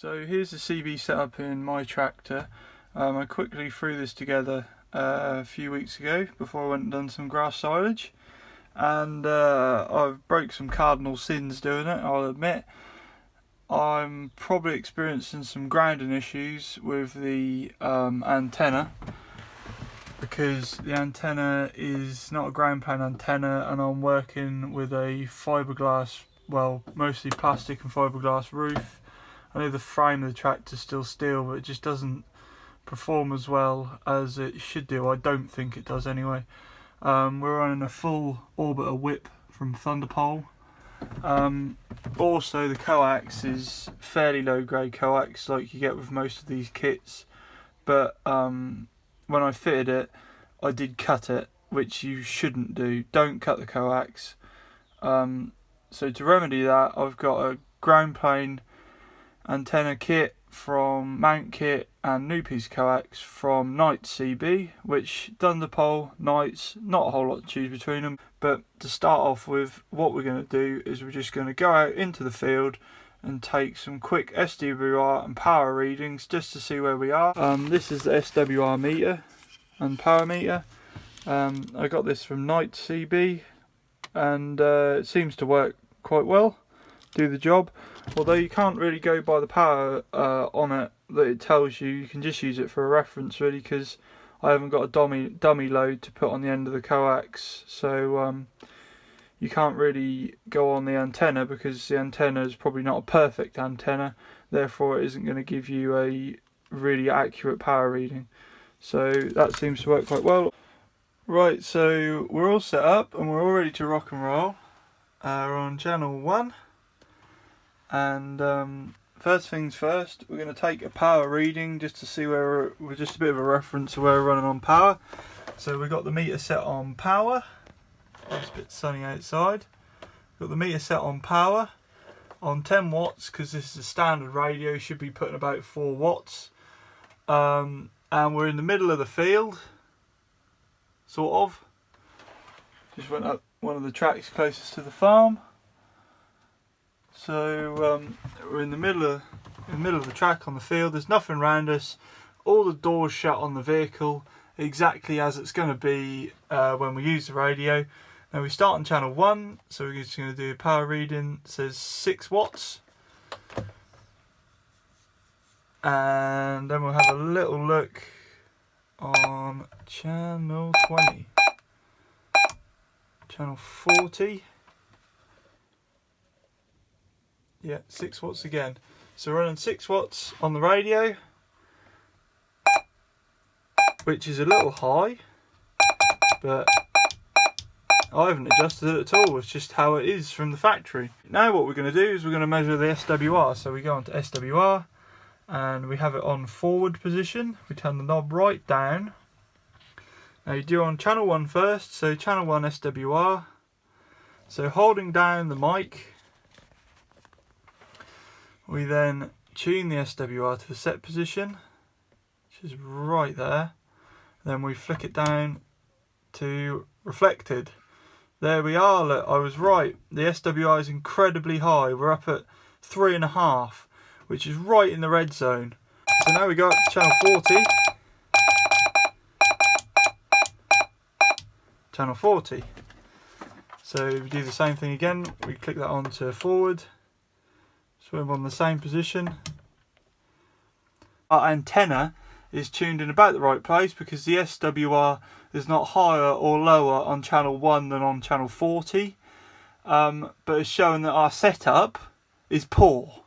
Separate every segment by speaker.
Speaker 1: So here's the CB setup in my tractor. I quickly threw this together a few weeks ago before I went and done some grass silage, and I've broke some cardinal sins doing it, I'll admit. I'm probably experiencing some grounding issues with the antenna, because the antenna is not a Groundplane antenna and I'm working with a fiberglass, well, mostly plastic and fiberglass roof. I know the frame of the tractor's still steel, but it just doesn't perform as well as it should do. I don't think it does anyway. We're running a full orbiter whip from Thunderpole. Also the coax is fairly low grade coax like you get with most of these kits, but when I fitted it I did cut it, which you shouldn't do. Don't cut the coax. So to remedy that, I've got a Groundplane antenna kit from Mount Kit and new piece coax from Knight CB, which Thunderpole, Knights, not a whole lot to choose between them. But to start off with, what we're going to do is we're just going to go out into the field and take some quick SWR and power readings just to see where we are. This is the SWR meter and power meter. I got this from Knight CB and it seems to work quite well, do the job. Although you can't really go by the power on it that it tells you, you can just use it for a reference really, because I haven't got a dummy load to put on the end of the coax, so you can't really go on the antenna because the antenna is probably not a perfect antenna, therefore it isn't going to give you a really accurate power reading. So that seems to work quite well. Right, so we're all set up and we're all ready to rock and roll. We're on channel 1. And first things first, we're going to take a power reading just to see where we're just a bit of a reference to where we're running on power. So we've got the meter set on power. It's a bit sunny outside. Got the meter set on power on 10 watts because this is a standard radio, should be putting about 4 watts. And we're in the middle of the field, sort of. Just went up one of the tracks closest to the farm. So we're in the middle of the track on the field. There's nothing around us. All the doors shut on the vehicle, exactly as it's going to be when we use the radio. Now we start on channel 1, so we're just going to do a power reading. It says 6 watts, and then we'll have a little look on channel 20, channel 40. Yeah, 6 watts again. So we're running 6 watts on the radio, which is a little high, but I haven't adjusted it at all. It's just how it is from the factory. Now what we're going to do is we're going to measure the SWR. So we go onto SWR and we have it on forward position. We turn the knob right down. Now you do on channel 1 first, so channel 1 SWR. So holding down the mic, we then tune the SWR to the set position, which is right there. Then we flick it down to reflected. There we are, look, I was right. The SWR is incredibly high. We're up at 3.5, which is right in the red zone. So now we go up to channel 40. Channel 40. So we do the same thing again. We click that on to forward. So we're on the same position. Our antenna is tuned in about the right place because the SWR is not higher or lower on channel 1 than on channel 40. But it's showing that our setup is poor.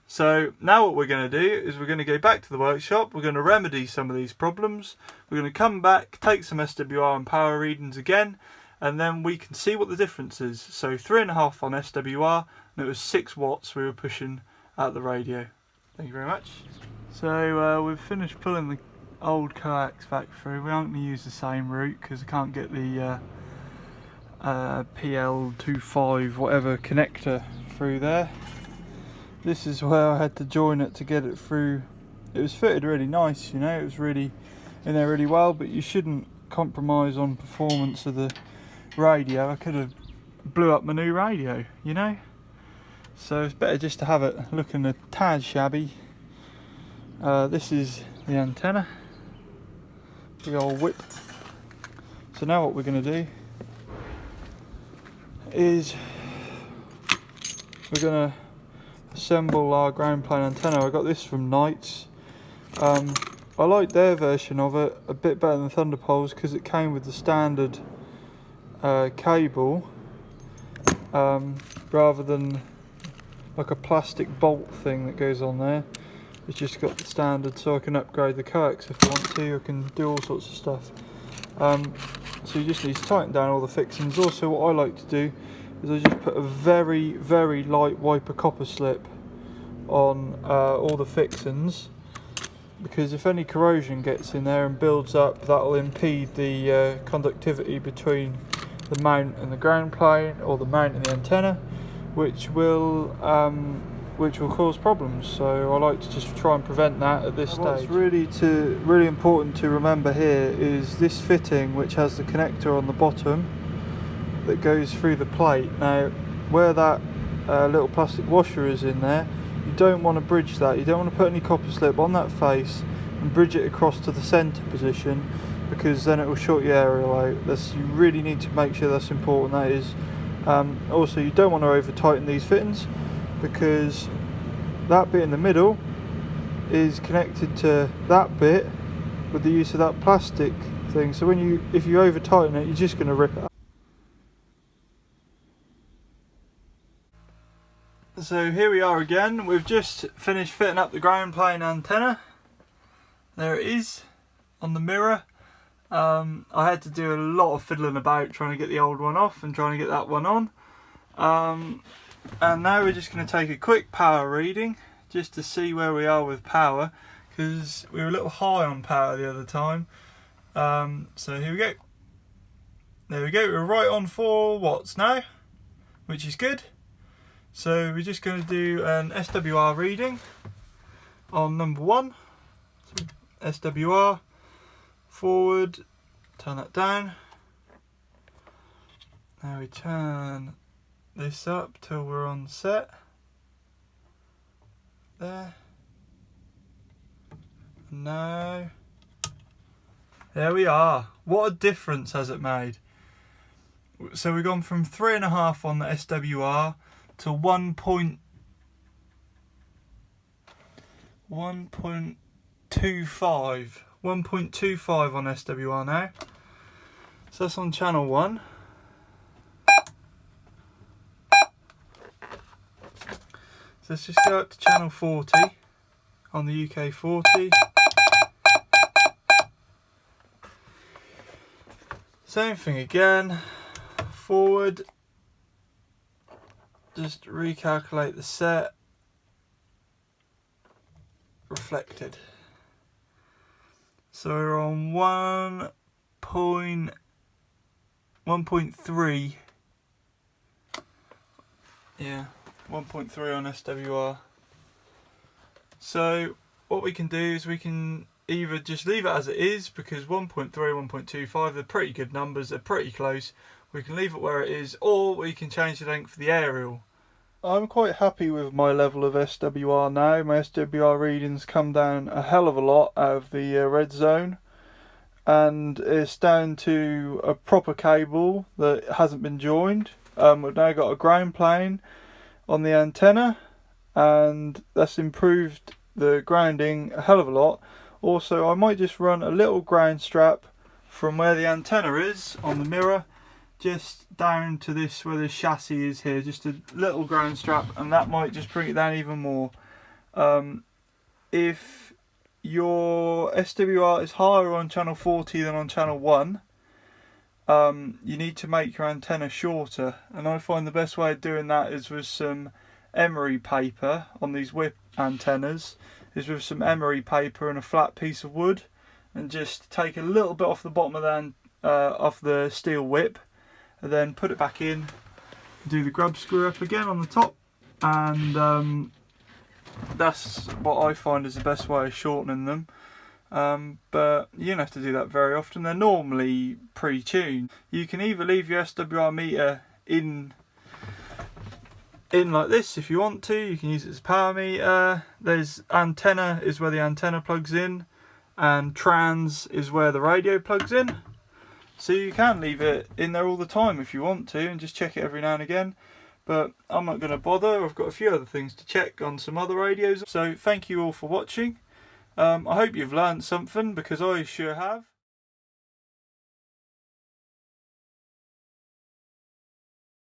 Speaker 1: So now what we're going to do is we're going to go back to the workshop. We're going to remedy some of these problems. We're going to come back, take some SWR and power readings again, and then we can see what the difference is. So 3.5 on SWR, and it was 6 watts we were pushing at the radio. Thank you very much. So we've finished pulling the old coax back through. We aren't going to use the same route because I can't get the PL25 whatever connector through there. This is where I had to join it to get it through. It was fitted really nice, you know, it was really in there really well, but you shouldn't compromise on performance of the radio. I could have blew up my new radio, you know. so it's better just to have it looking a tad shabby. This is the antenna, big old whip. So now what we're going to do is we're going to assemble our ground plane antenna. I got this from Knights. I like their version of it a bit better than Thunderpole's because it came with the standard cable rather than like a plastic bolt thing that goes on there. It's just got the standard, so I can upgrade the coax if I want to. I can do all sorts of stuff. So you just need to tighten down all the fixings. Also, what I like to do is I just put a very, very light wiper copper slip on all the fixings, because if any corrosion gets in there and builds up, that will impede the conductivity between the mount and the ground plane, or the mount and the antenna, which will cause problems. So I like to just try and prevent that at this stage. What's really important to remember here is this fitting, which has the connector on the bottom that goes through the plate. Now, where that little plastic washer is in there, you don't want to bridge that. You don't want to put any copper slip on that face and bridge it across to the centre position, because then it will short your aerial out. You really need to make sure that's important. That is. Also, you don't want to over tighten these fittings, because that bit in the middle is connected to that bit with the use of that plastic thing. So if you over tighten it, you're just going to rip it out. So here we are again. We've just finished fitting up the ground plane antenna. There it is on the mirror. I had to do a lot of fiddling about trying to get the old one off and trying to get that one on. And now we're just going to take a quick power reading just to see where we are with power, because we were a little high on power the other time. So here we go. There we go, we're right on 4 watts now, which is good. So we're just going to do an SWR reading on number 1. So SWR, forward, turn that down. Now we turn this up till we're on set. There. And now, there we are. What a difference has it made? So we've gone from 3.5 on the SWR to 1.25 on SWR now. So that's on channel 1. So let's just go up to channel 40 on the UK 40. Same thing again, forward, just recalculate the set, reflected. So we're on 1.3. Yeah, 1.3 on SWR. So what we can do is we can either just leave it as it is, because 1.3, 1.25, they're pretty good numbers, they're pretty close. We can leave it where it is, or we can change the length of the aerial. I'm quite happy with my level of SWR now. My SWR readings come down a hell of a lot out of the red zone, and it's down to a proper cable that hasn't been joined. We've now got a ground plane on the antenna, and that's improved the grounding a hell of a lot. Also, I might just run a little ground strap from where the antenna is on the mirror just down to this, where the chassis is here, just a little ground strap, and that might just bring it down even more. If your SWR is higher on channel 40 than on channel 1, you need to make your antenna shorter, and I find the best way of doing that is with some emery paper on these whip antennas, is with some emery paper and a flat piece of wood, and just take a little bit off the bottom of off the steel whip, and then put it back in, do the grub screw up again on the top, and that's what I find is the best way of shortening them. But you don't have to do that very often. They're normally pre-tuned. You can either leave your SWR meter in in like this if you want to. You can use it as a power meter. There's antenna is where the antenna plugs in, and trans is where the radio plugs in. So you can leave it in there all the time if you want to, and just check it every now and again. But I'm not going to bother. I've got a few other things to check on some other radios. So thank you all for watching. I hope you've learned something, because I sure have.